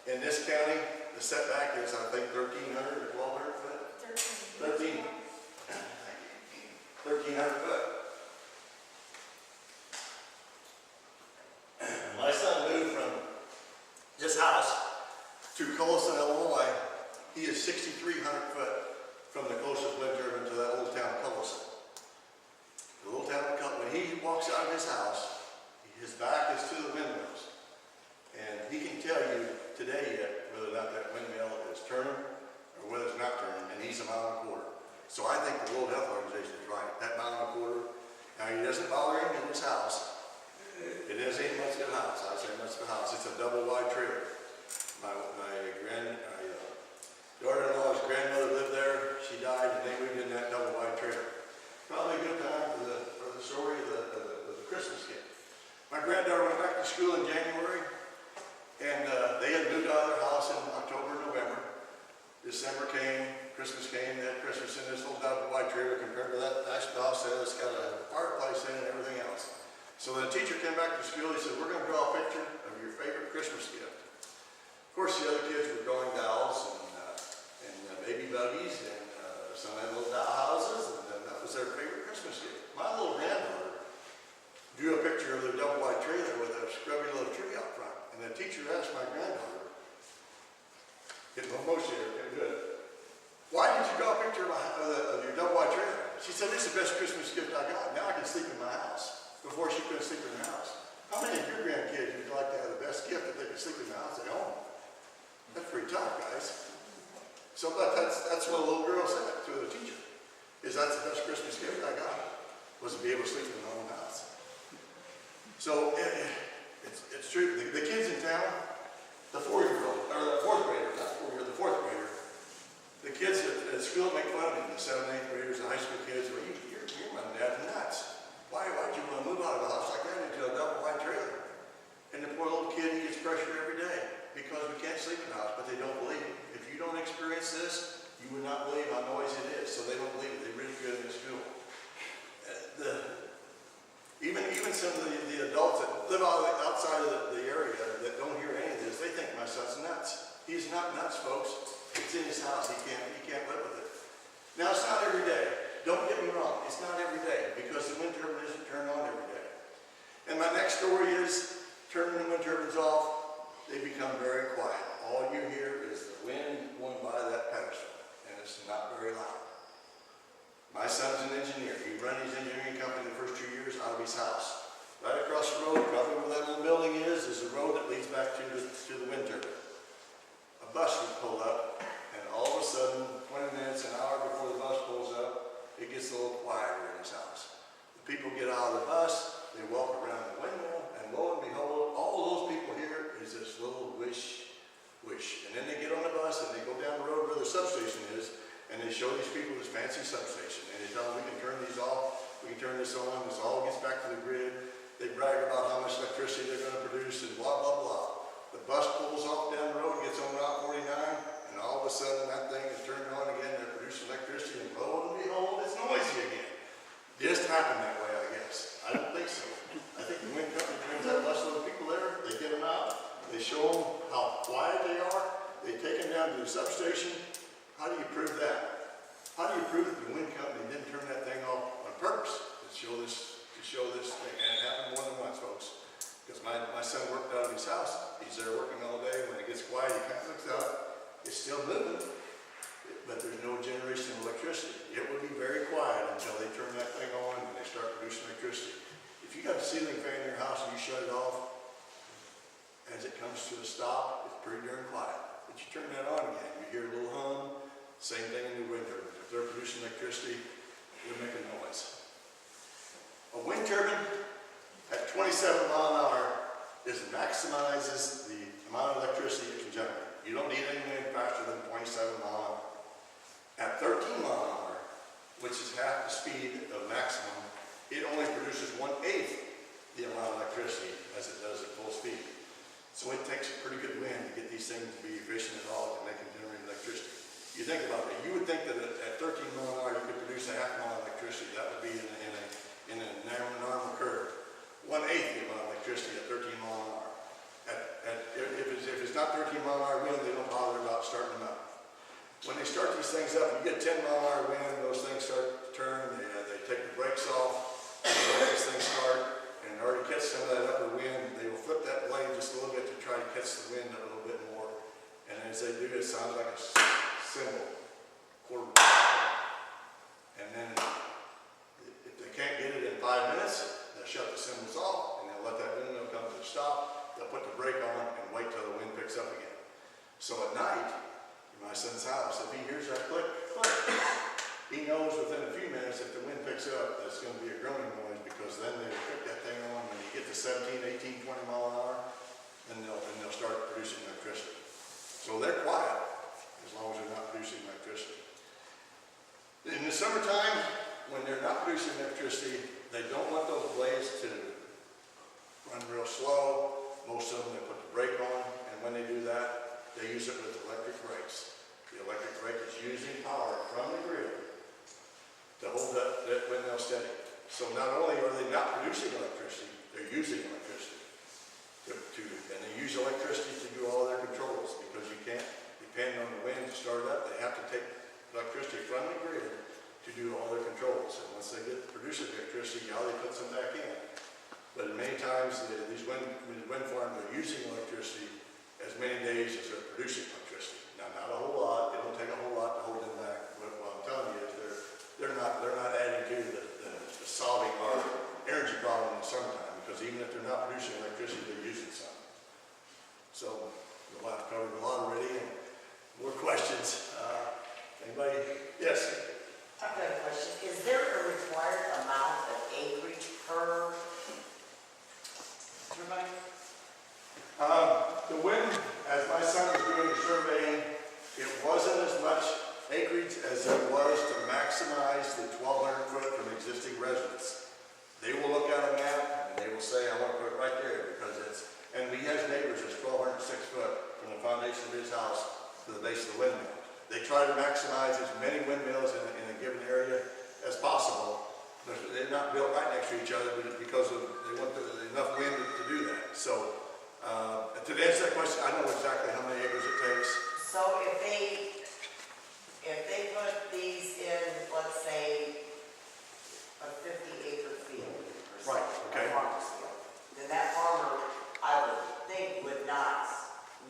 In this county, the setback is, I think, 1,300 or 1,200 foot? 1,300 foot. My son moved from this house to Colson, Illinois. He is 6,300 foot from the closest wind turbine to that little town of Colson. The little town of Colson, when he walks out of his house, his back is to the windmills. And he can tell you today yet whether or not that windmill is turning or whether it's not turning, and he's a mile and a quarter. So I think the World Health Organization is right. That mile and a quarter, now he doesn't bother him in his house. It isn't much of a house. I say much of a house. It's a double wide trailer. My daughter-in-law's grandmother lived there. She died, and they moved in that double wide trailer. Probably a good time for the story of the Christmas gift. My granddaughter went back to school in January, and they had moved out of their house in October, November. December came, Christmas came. They had Christmas in this little double wide trailer compared to that nice house there that's got a fireplace in it and everything else. So when the teacher came back to school, he said, "We're going to draw a picture of your favorite Christmas gift." Of course, the other kids were drawing dolls and baby buggies, and some had little doll houses, and that was their favorite Christmas gift. My little granddaughter drew a picture of their double wide trailer with a scrubby little tree out front. And the teacher asked my granddaughter, getting emotional here, good, "Why did you draw a picture of your double wide trailer?" She said, "This is the best Christmas gift I got. Now I can sleep in my house." Before she couldn't sleep in her house. How many of your grandkids would like to have the best gift that they could sleep in the house at home? That's pretty tough, guys. So but that's what a little girl said to the teacher, is that's the best Christmas gift I got, was to be able to sleep in my own house. So it's true. The kids in town, the 4-year-old, or the 4th grader, not 4-year-old, the 4th grader, the kids at school make fun of me, the 7th and 8th graders, the high school kids, "Well, you're my dad's nuts. Why'd you want to move out of a house like that into a double wide trailer?" And the poor little kid, he gets pressure every day because we can't sleep in the house, but they don't believe it. If you don't experience this, you would not believe how noisy it is. So they don't believe it. They really good in school. Even some of the adults that live outside of the area that don't hear any of this, they think my son's nuts. He's not nuts, folks. It's in his house. He can't live with it. Now, it's not every day. Don't get me wrong, it's not every day, because the wind turbine isn't turned on every day. And my next story is turning the wind turbines off, they become very quiet. All you hear is the wind going by that pedestal, and it's not very loud. My son's an engineer. He ran his engineering company the first 2 years out of his house. Right across the road, probably where that little building is a road that leads back to the wind turbine. A bus would pull up, and all of a sudden, 20 minutes, an hour before the bus pulls up, it gets a little quieter in his house. The people get out of the bus, they walk around the windmill, and lo and behold, all of those people here is this little wish. And then they get on the bus and they go down the road where the substation is, and they show these people this fancy substation. And they tell them, "We can turn these off, we can turn this on, this all gets back to the grid." They brag about how much electricity they're going to produce and blah, blah, blah. The bus pulls off down the road, gets on Route 49, and all of a sudden that thing is turned on again. They're producing electricity, and lo and behold, it's noisy again. Just happened that way, I guess. I don't think so. I think the wind company brings that busload of people there, they get them out, they show them how quiet they are, they take them down to the substation. How do you prove that? How do you prove that the wind company didn't turn that thing off on purpose to show this thing? And it happened more than once, folks. Because my son worked out of his house. He's there working all day. When it gets quiet, he kind of looks out. It's still moving, but there's no generation of electricity. It will be very quiet until they turn that thing on and they start producing electricity. If you got a ceiling fan in your house and you shut it off, as it comes to a stop, it's pretty darn quiet. But you turn that on again, you hear a little hum. Same thing in the wind turbine. If they're producing electricity, they're making noise. A wind turbine at 27 miles an hour maximizes the amount of electricity it can generate. You don't need any wind faster than 27 miles an hour. At 13 miles an hour, which is half the speed of maximum, it only produces 1/8 So it takes a pretty good wind to get these things to be efficient at all, and they can generate electricity. You think about it, you would think that at 13 mile an hour, you could produce a half mile of electricity. That would be in a normal curve. 1/8 the amount of electricity at 13 mile an hour. If it's not 13 mile an hour wind, they don't bother about starting them up. When they start these things up, you get 10 mile an hour wind, those things start to turn, they take the brakes off, and let these things start, and already catch some of that upper wind, they will flip that blade just a little bit to try to catch the wind a little bit more. And as they do, it sounds like a cymbal, quarter. And then if they can't get it in 5 minutes, they'll shut the cymbals off, and they'll let that windmill come to a stop, they'll put the brake on, and wait till the wind picks up again. So at night, in my son's house, if he hears that click, click, he knows within a few minutes if the wind picks up, that's going to be a groaning noise, because then they put that thing on. When you get to 17, 18, 20 mile an hour, then they'll start producing electricity. So they're quiet as long as they're not producing electricity. In the summertime, when they're not producing electricity, they don't want those blades to run real slow. Most of them, they put the brake on, and when they do that, they use it with electric brakes. The electric brake is using power from the grid to hold that windmill steady. So not only are they not producing electricity, they're using electricity. And they use electricity to do all their controls, because you can't depend on the wind to start up. They have to take electricity from the grid to do all their controls. And once they get producing electricity, now they put some back in. But many times, these wind farms are using electricity as many days as they're producing electricity. Now, not a whole lot. It don't take a whole lot to hold them back. But what I'm telling you is they're not adding to the solving our energy problem in the summertime, because even if they're not producing electricity, they're using some. So we'll have covered a lot already, and more questions. Anybody? Yes. I've got a question. Is there a required amount of acreage per turbine? The wind, as my son was doing the surveying, it wasn't as much acreage as it was to maximize the 1,200 foot from existing residents. They will look at a map and they will say, I want to put it right there, because and he has neighbors that's 1,206 foot from the foundation of his house to the base of the windmill. They try to maximize as many windmills in a given area as possible. They're not built right next to each other, but it's because they want enough wind to do that. So to answer that question, I know exactly how many acres it takes. So if they put these in, let's say, a 50-acre field or something, Right, okay. a farmer's field, then that farmer, I would think, would not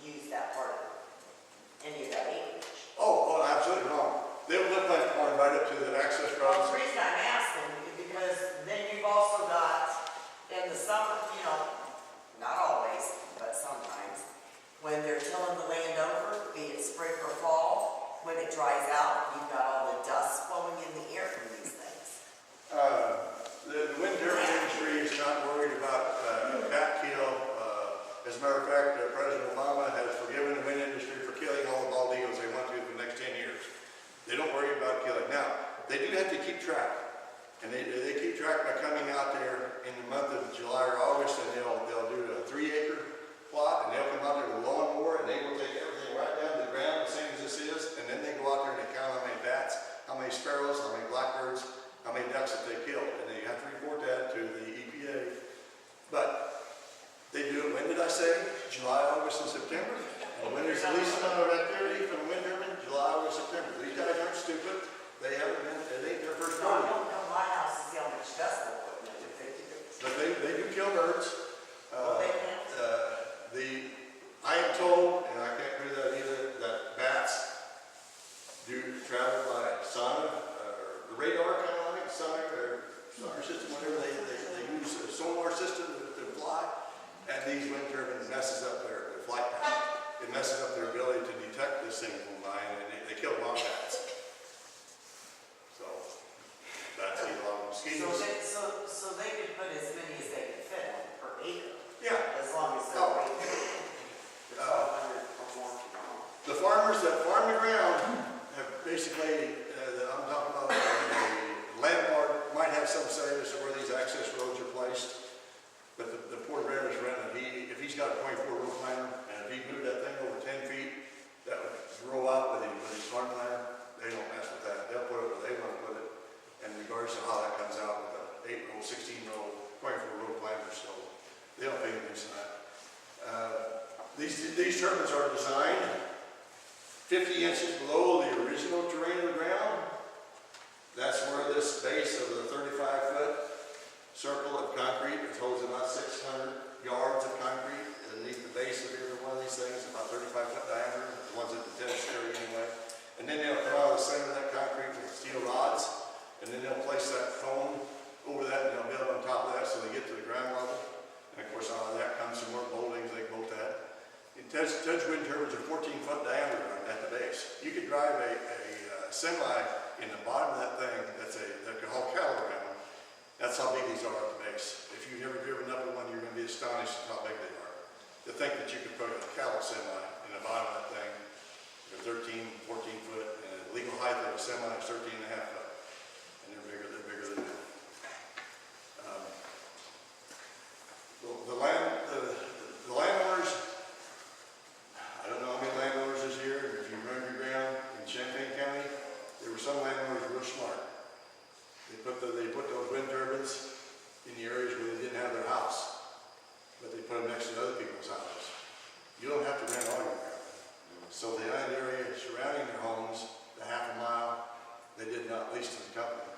use that part of any of that acreage. Oh, absolutely wrong. They'll put that corn right up to the access Well, roads. the reason I'm asking is because then you've also got, in the summer, not always, but sometimes, when they're tilling the land over, be it spring or fall, when it dries out, you've got all the dust flowing in the air from these things. The wind turbine industry is not worried about bat kill. As a matter of fact, President Obama has forgiven the wind industry for killing all the bald eagles they want to for the next 10 years. They don't worry about killing. Now, they do have to keep track. And they keep track by coming out there in the month of July or August, and they'll do a 3-acre plot, and they'll come out there with a lawnmower, and they will take everything right down to the ground, the same as this is, and then they go out there and they count how many bats, how many sparrows, how many blackbirds, how many ducks that they killed, and they have to report that to the EPA. But they do it, when did I say? July, August, and September. And when there's the least amount of activity from the wind turbine, July, August, September. These guys aren't stupid. They haven't been, it ain't their first So I rodeo. don't know my house to see how much dust they're putting in if they do it. But they do kill birds. Well, they can. I am told, and I can't prove that either, that bats do travel by sonic, or the radar kind of like sonic, or sonar system, whatever they use a sonar system to fly, and these wind turbines messes up their flight path. It messes up their ability to detect this thing from by, and they kill a lot of bats. So bats eat a lot of mosquitoes. So they could put as many as they could fit on per acre, Yeah. as long as they're waiting. The 1,200 or more. The farmers that farm the ground have basically, I'm talking about the landlord might have some say as to where these access roads are placed, but the poor rancher's renting, if he's got a 24 roof liner, These turbines are designed 50 inches below the original terrain of the ground. That's where this base of the 35-foot circle of concrete, it holds about 600 yards of concrete underneath the base of every one of these things, about 35-foot diameter, the ones at the tennis area anyway. And then they'll come out of the center of that concrete with steel rods, and then they'll place that foam over that, and they'll build on top of that so they get to the ground level. And of course, out of that comes some more boltings, they bolt that. Ted's wind turbines are 14-foot diameter at the base. You could drive a semi in the bottom of that thing that could haul cattle around. That's how big these are at the base. If you've never driven up with one, you're going to be astonished at how big they are. To think that you could put a cattle semi in the bottom of that thing, they're 13, 14 foot, and the legal height of a semi is 13 and a half foot. And they're bigger than that. The landowners, I don't know how many landowners is here. If you run your ground in Champaign County, there were some landowners real smart. They put those wind turbines in the areas where they didn't have their house, but they put them next to other people's houses. You don't have to rent all your ground. So the land area surrounding their homes, the half a mile, they did not lease to the company.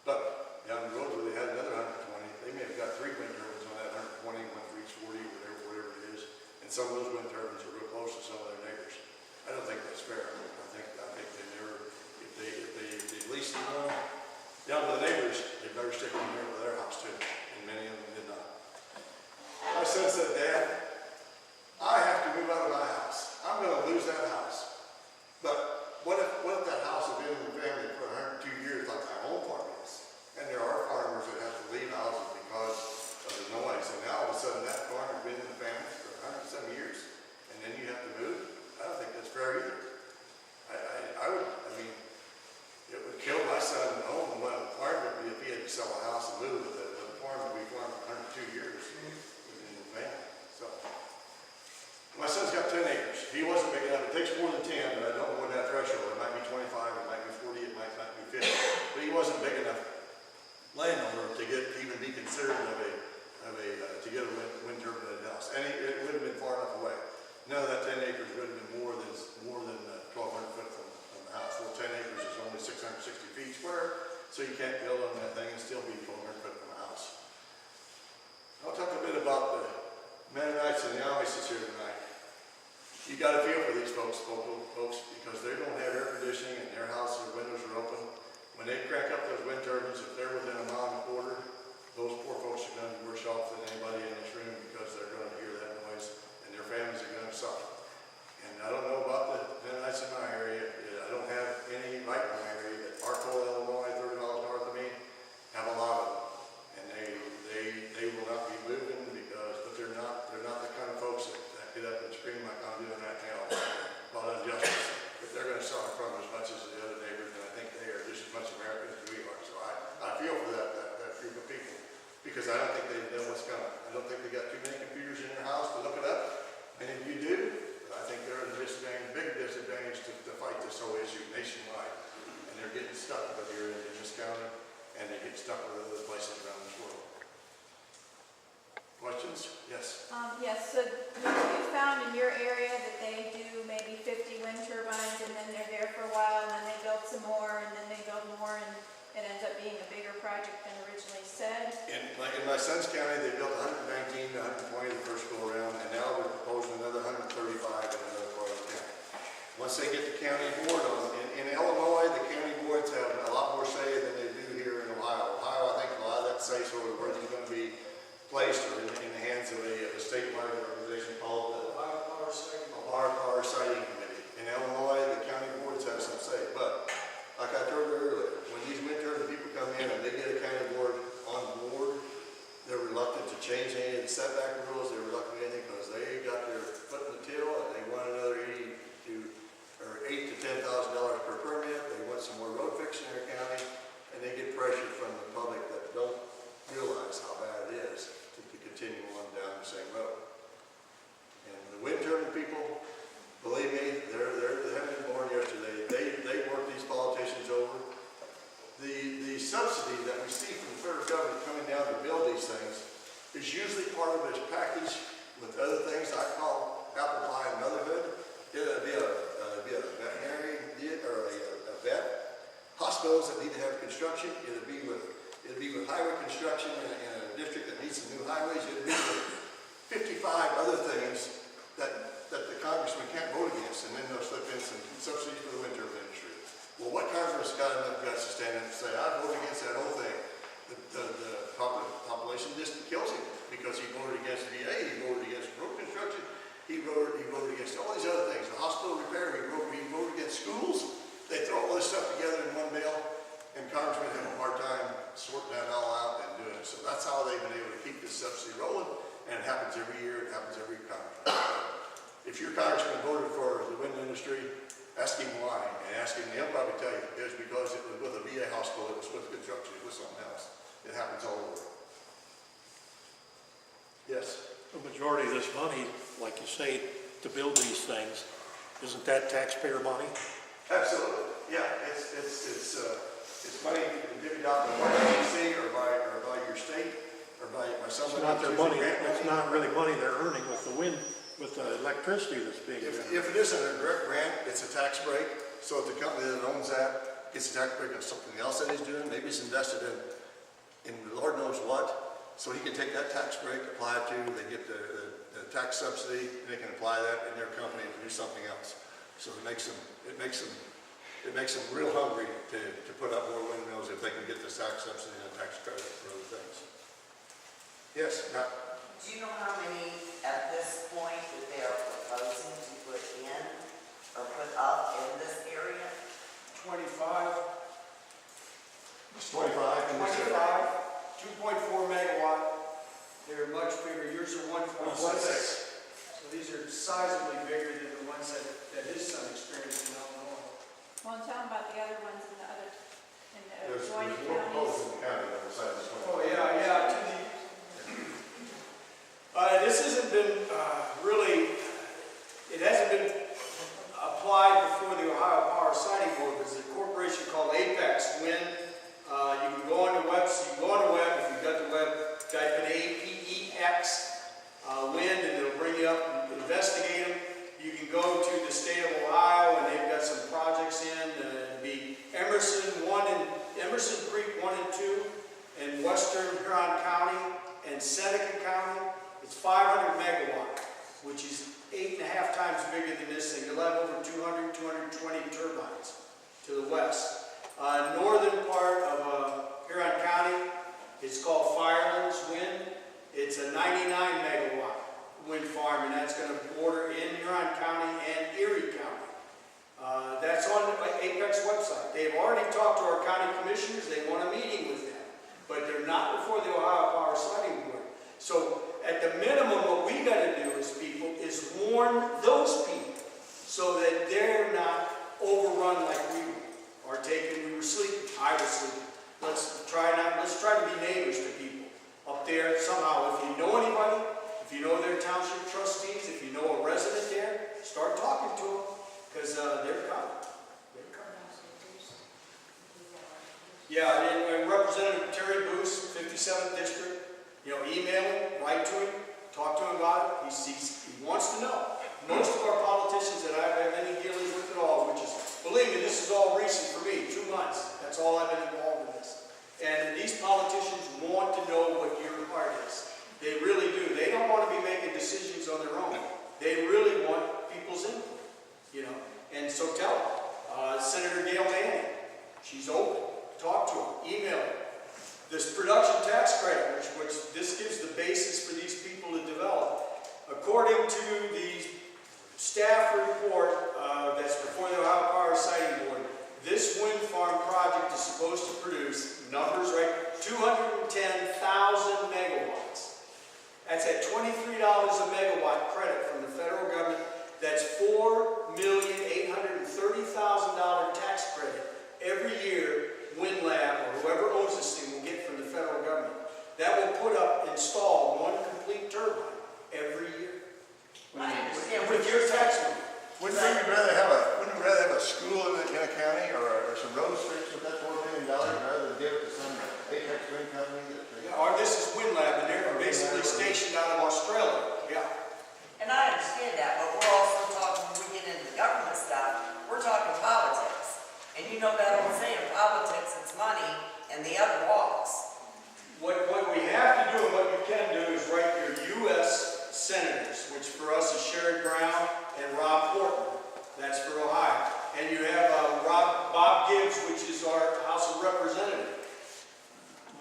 But down the road where they had another 120, they may have got 3 wind turbines on that 120, one for each 40, whatever it is. And some of those wind turbines are real close to some of their neighbors. I don't think that's fair. I think they never, if they leased the one down to the neighbors, they better stick them there with their house too. And many of them did not. My son said, Dad, I have to move out of my house. I'm going to lose that house. But what if that house had been in the family for 102 years like my home farm is? And there are farmers that have to leave houses because of the noise. And now all of a sudden that farm has been in the family for 107 years. And then you have to move? I don't think that's fair either. It would kill my son at home. What a farm would be if he had to sell a house and move with it. The farm would be farmed for 102 years in the family. So, my son's got 10 acres. He wasn't big enough. It takes more than 10, but I don't know what that threshold. It might be 25, it might be 40, it might not be 50. But he wasn't big enough landowner to even be considered to get a wind turbine in the house. And it wouldn't have been far enough away. None of that 10 acres would have been more than 1,200 foot from the house. Well, 10 acres is only 660 feet square, so you can't build on that thing and still be 1,200 foot from the house. I'll talk a bit about the Mennonites and the Amishes here tonight. You got to feel for these folks, because they don't have air conditioning and their houses, their windows are open. When they crank up those wind turbines, if they're within a mile and a quarter, those poor folks are going to be worse off than anybody in this room because they're going to hear that noise and their families are going to suffer. And I don't know about the Mennonites in my area. I don't have any right in my area, but Hartke, Illinois, 30 miles north of me, have a lot of them. And they will not be moving but they're not the kind of folks that get up and scream like I'm doing right now about injustice. But they're going to suffer from as much as the other neighbors, and I think they are just as much Americans as we are. So I feel for that group of people, because I don't think they know what's coming. I don't think they got too many computers in their house to look it up. Many of you do. But I think they're at a big disadvantage to fight this whole issue nationwide. And they're getting stuck with here in this county, and they get stuck with other places around this world. Questions? Yes. Yes, so you found in your area that they do maybe 50 wind turbines, and then they're there for a while, and then they build some more, and then they build more, and it ends up being a bigger project than originally said. In my son's county, they built 119 to 120 the first go around, and now they're proposing another 135 in another part of the county. Once they get the county board on, in Illinois, the county boards have a lot more say than they do here in Ohio. Ohio, I think a lot of that say sort of where it's going to be placed or in the hands of a statewide organization called the Power Siting Committee. In Illinois, the county boards have some say, but like I told you earlier, when these wind turbine people come in and they get a county board on board, they're reluctant to change any of the setback rules. They're reluctant to anything because they got their foot in the till and they want another $8,000 to $10,000 per permit. They want some more road fixing in their county, and they get pressure from the public that don't realize how bad it is to continue on down the same road. And the wind turbine people, believe me, they haven't been born yesterday. They work these politicians over. The subsidy that we see from the federal government coming down to build these things is usually part of this package with other things I call hospitals that need to have construction, it'll be with highway construction in a district that needs some new highways, it'll be with 55 other things that the congressman can't vote against, and then they'll slip in some subsidies for the wind turbine industry. Well, what congressman's got enough guts to stand up and say, I voted against that whole thing? The population just kills him, because he voted against VA, he voted against road construction, he voted against all these other things, the hospital repair, he voted against schools. They throw all this stuff together in one bill, and congressmen have a hard time sorting that all out and doing it. So that's how they've been able to keep this subsidy rolling, and it happens every year, it happens every Congress. If your congressman voted for the wind industry, ask him why, and ask him, he'll probably tell you, it was because it was with a VA hospital, it was with construction, it was something else. It happens all over. Yes? The majority of this money, like you say, to build these things, isn't that taxpayer money? Absolutely, yeah, it's money divvied out by DC or by your state or by It's somebody. not their money, it's not really money they're earning with the wind, with the electricity that's being If generated. it isn't a direct grant, it's a tax break. So if the company that owns that gets a tax break of something else that he's doing, maybe he's invested in Lord knows what, so he can take that tax break, apply it to, they get the tax subsidy, and they can apply that in their company to do something else. So it makes them real hungry to put up more windmills if they can get the tax subsidy and the tax credit for other things. Yes, Matt? Do you know how many at this point that they are proposing to put in or put up in this area? 25. It's 25 in this area. 2.4 megawatt. They're much bigger. Yours are 1.6. 1.6. So these are sizably bigger than the ones that his son experienced in Illinois. Well, tell them about the other ones in the other, in the There's adjoining more proposed counties. in the county than besides this one. Oh, yeah. This hasn't been really, it hasn't been applied before the Ohio Power Siting Board. There's a corporation called Apex Wind. You can go on the web, if you've got the web, type in APEX Wind, and it'll bring you up and investigate them. You can go to the state of Ohio, and they've got some projects in, the Emerson Creek 1 and 2 in western Huron County and Seneca County. It's 500 megawatt, which is 8.5 times bigger than this thing. You'll have over 200, 220 turbines to the west. Northern part of Huron County, it's called Firelands Wind. It's a 99 megawatt wind farm, and that's going to border in Huron County and Erie County. That's on the Apex website. They've already talked to our county commissioners. They want a meeting with them, but they're not before the Ohio Power Siting Board. So at the minimum, what we got to do as people is warn those people so that they're not overrun like we were taken. We were sleeping. I was sleeping. Let's try to be neighbors to people up there somehow. If you know anybody, if you know their township trustees, if you know a resident there, start talking to them, because they're coming. They're coming. Yeah, and Representative Terry Boos, 57th District, email him, write to him, talk to him about it. He wants to know. Most of our politicians that I've had any dealings with at all, which is, believe me, this is all recent for me, 2 months. That's all I've been involved in this. And these politicians want to know what your heart is. They really do. They don't want to be making decisions on their own. They really want people's input, And so tell them. Senator Gail Manning, she's open. Talk to them. Email her. This production tax credit, which this gives the basis for these people to develop. According to the staff report that's before the Ohio Power Siting Board, this wind farm project is supposed to produce, numbers right, 210,000 megawatts. That's at $23 a megawatt credit from the federal government. That's $4,830,000 tax credit every year Wind Lab or whoever owns this thing will get from the federal government. That will install one complete turbine every year. I understand. With your tax money. Wouldn't we rather have a school in a county or some road streets with that $4 million rather than give it to some Apex wind company? Or this is Wind Lab, and they're basically stationed out of Australia. Yeah. And I understand that, but we're also talking, when we get into the government stuff, we're talking politics. And you know that old saying, politics and and the other walks. What we have to do and what you can do is write your U.S. senators, which for us is Sherrod Brown and Rob Portman. That's for Ohio. And you have Bob Gibbs, which is our House of Representatives.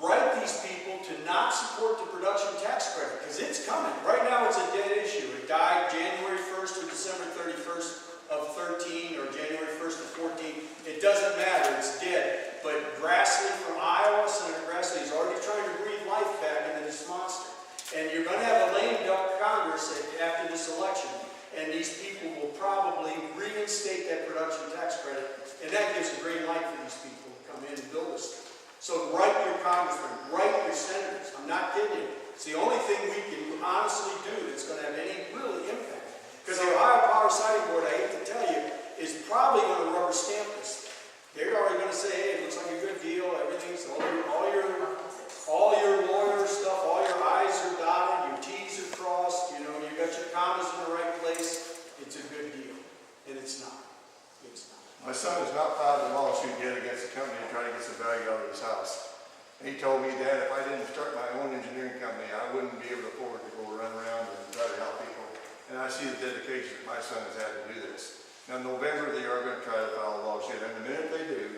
Write these people to not support the production tax credit, because it's coming. Right now it's a dead issue. It died January 1st to December 31st of 13 or January 1st of 14. It doesn't matter, it's dead. But Grassley from Iowa, Senator Grassley, is already trying to breathe life back into this monster. And you're going to have a lame duck Congress after this election. And these people will probably reinstate that production tax credit. And that gives a green light for these people to come in and build this thing. So write your congressmen, write your senators. I'm not kidding you. It's the only thing we can honestly do that's going to have any really impact. Because the Ohio Power Siting Board, I hate to tell you, is probably going to rubber stamp this. They're already going to say, hey, it looks like a good deal, everything's, all your lawyer stuff, all your I's are dotted, your T's are crossed, you know, you got your commas in the right place. It's a good deal. And it's not. It's not. My son has not filed a lawsuit yet against the company to try to get some value out of his house. And he told me, Dad, if I didn't start my own engineering company, I wouldn't be able to afford to go run around and try to help people. And I see the dedication that my son has had to do this. Now, in November, they are going to try to file a lawsuit. And the minute they do,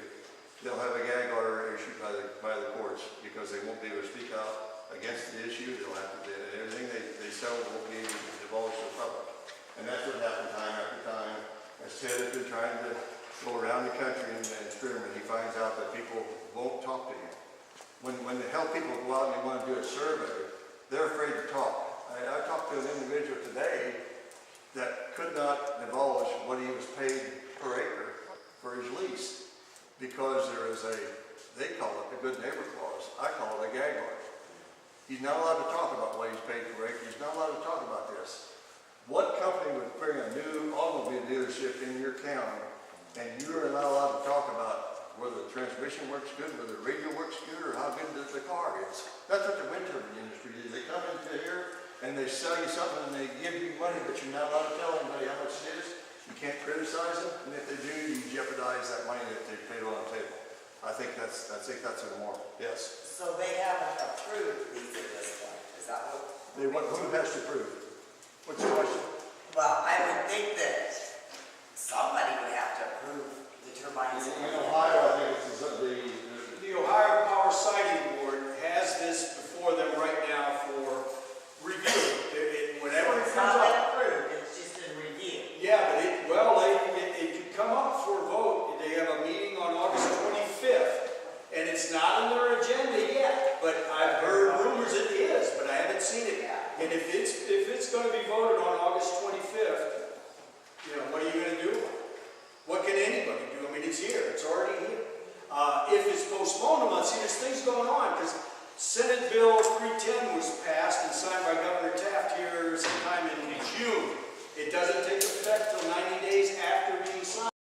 they'll have a gag order issued by the courts, because they won't be able to speak out against the issue. They'll have to, everything they sell won't be able to divulge to the public. And that's what happened time after time. As Ted has been trying to go around the country and experiment, he finds out that people won't talk to him. When the health people go out and they want to do a survey, they're afraid to talk. I talked to an individual today that could not divulge what he was paid per acre for his lease, because there is they call it the good neighbor clause. I call it a gag order. He's not allowed to talk about what he's paid per acre. He's not allowed to talk about this. What company would bring a new automobile dealership in your county and you're not allowed to talk about whether the transmission works good, whether the radio works good, or how good the car is? That's what the wind turbine industry is. They come into here and they sell you something and they give you money, but you're not allowed to tell anybody how much it is. You can't criticize them, and if they do, you jeopardize that money that they paid on the table. I think that's immoral. Yes. So they haven't approved these at this point, is that what? Who has to prove? What's the question? Well, I would think that somebody would have to approve the turbines. In Ohio, I think it's The Ohio Power Siting Board has this before them right now for review. Whenever it It's comes not been up. approved, it's just in review. Yeah, but it could come up for a vote. They have a meeting on August 25th, and it's not on their agenda yet, but I've heard rumors it is, but I haven't seen it. And if it's going to be voted on August 25th, you know, what are you going to do? What can anybody do? I mean, it's here. It's already here. If it's postponed a month, see, there's things going on, because Senate Bill 310 was passed and signed by Governor Taft here sometime in June. It doesn't take effect till 90 days after being signed.